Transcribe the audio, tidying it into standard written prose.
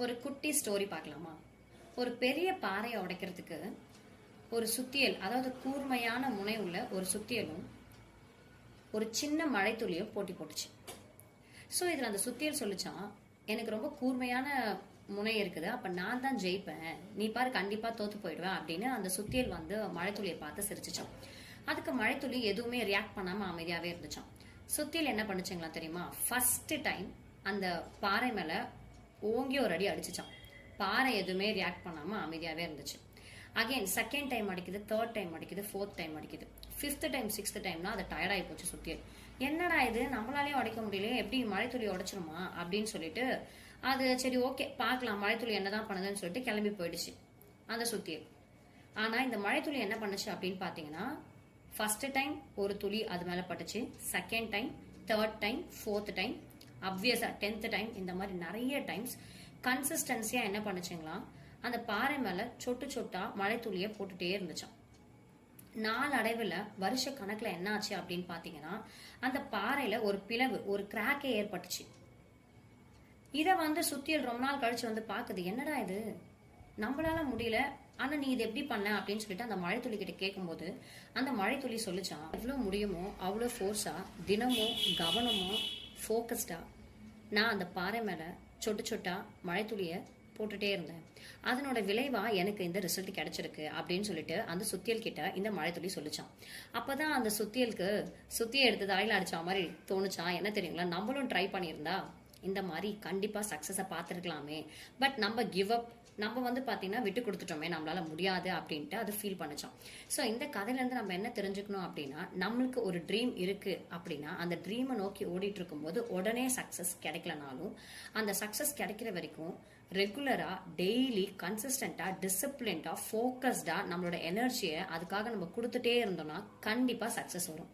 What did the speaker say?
ஒரு குட்டி ஸ்டோரி பார்க்கலாமா? ஒரு பெரிய பாறையை உடைக்கிறதுக்கு ஒரு சுத்தியல், அதாவது கூர்மையான முனை உள்ள ஒரு சுத்தியலும் ஒரு சின்ன மழைத்துளியும் போட்டி போட்டுச்சு. ஸோ இதில் அந்த சுத்தியல் சொல்லிச்சான், எனக்கு ரொம்ப கூர்மையான முனை இருக்குது, அப்போ நான் தான் ஜெயிப்பேன், நீ பாரு கண்டிப்பாக தோத்து போயிடுவேன் அப்படின்னு அந்த சுத்தியல் வந்து மழைத்துளியை பார்த்து சிரிச்சிச்சான். அதுக்கு மழைத்துளி எதுவுமே ரியாக்ட் பண்ணாமல் அமைதியாகவே இருந்துச்சான். சுத்தியல் என்ன பண்ணுச்சுங்களா தெரியுமா? ஃபர்ஸ்ட் டைம் அந்த பாறை மேலே ஓங்கி ஒரு அடி அடிச்சுச்சான். பாறை எதுவுமே ரியாக்ட் பண்ணாமல் அமைதியாகவே இருந்துச்சு. அகைன் செகண்ட் டைம் அடிக்குது, தேர்ட் டைம் அடிக்குது, ஃபோர்த் டைம் அடிக்குது, ஃபிஃப்த் டைம், சிக்ஸ்த் டைம்னா அது டயர்டாகி போச்சு சுத்தியல். என்னடா இது, நம்மளாலேயும் உடைக்க முடியலையே, எப்படி மழைத்துளி உடைச்சிருமா அப்படின்னு சொல்லிட்டு அது சரி ஓகே பார்க்கலாம் மழைத்துளி என்னதான் பண்ணுதுன்னு சொல்லிட்டு கிளம்பி போயிடுச்சு அந்த சுத்தியல். ஆனால் இந்த மழைத்துளி என்ன பண்ணுச்சு அப்படின்னு பார்த்தீங்கன்னா, ஃபர்ஸ்ட் டைம் ஒரு துளி அது மேலே பட்டுச்சு, second time, third time, fourth time, அப்வியஸா 10th டைம், இந்த மாதிரி நிறைய டைம்ஸ் கன்சிஸ்டன்சியா என்ன பண்ணுச்சுங்களா, அந்த பாறை மேல சொட்டு சொட்டா மழை துளியை போட்டுட்டே இருந்துச்சான். நாளடைவில் வருஷ கணக்குல என்ன ஆச்சு அப்படின்னு பாத்தீங்கன்னா, அந்த பாறையில ஒரு பிளவு, ஒரு கிராக்கே ஏற்பட்டுச்சு. இதை வந்து சுத்தியல் ரொம்ப நாள் கழிச்சு வந்து பாக்குது, என்னடா இது நம்மளால முடியல, ஆனா நீ இது எப்படி பண்ண அப்படின்னு சொல்லிட்டு அந்த மழை துளி கிட்ட கேட்கும்போது அந்த மழை துளி சொல்லிச்சான், எவ்வளவு முடியுமோ அவ்வளோ ஃபோர்ஸா, தினமும் கவனமோ ஃபோக்கஸ்டா நான் அந்த பாறை மேல சொட்டு சொட்டா மழை துளிய போட்டுட்டே இருந்தேன், அதனோட விளைவா எனக்கு இந்த ரிசல்ட் கிடைச்சிருக்கு அப்படின்னு சொல்லிட்டு அந்த சுத்தியல் கிட்ட இந்த மழை துளி சொல்லிச்சான். அப்பதான் அந்த சுத்தியலுக்கு சுத்தியை எடுத்து தலையில அடிச்ச மாதிரி தோணுச்சான். என்ன தெரியுங்களா, நம்மளும் ட்ரை பண்ணியிருந்தா இந்த மாதிரி கண்டிப்பா சக்சஸை பார்த்துருக்கலாமே, பட் நம்ம கிவ் அப், நம்ம வந்து பார்த்தீங்கன்னா விட்டு கொடுத்துட்டோமே, நம்மளால முடியாது அப்படின்ட்டு அது ஃபீல் பண்ணிச்சோம். ஸோ இந்த கதையிலேருந்து நம்ம என்ன தெரிஞ்சுக்கணும் அப்படின்னா, நம்மளுக்கு ஒரு ட்ரீம் இருக்கு அப்படின்னா அந்த ட்ரீமை நோக்கி ஓடிட்டு இருக்கும்போது உடனே சக்ஸஸ் கிடைக்கலனாலும் அந்த சக்ஸஸ் கிடைக்கிற வரைக்கும் ரெகுலரா, டெய்லி, கன்சிஸ்டண்டா, டிசிப்ளின்டா, ஃபோக்கஸ்டா நம்மளோட எனர்ஜியை அதுக்காக நம்ம கொடுத்துட்டே இருந்தோம்னா கண்டிப்பா சக்ஸஸ் வரும்.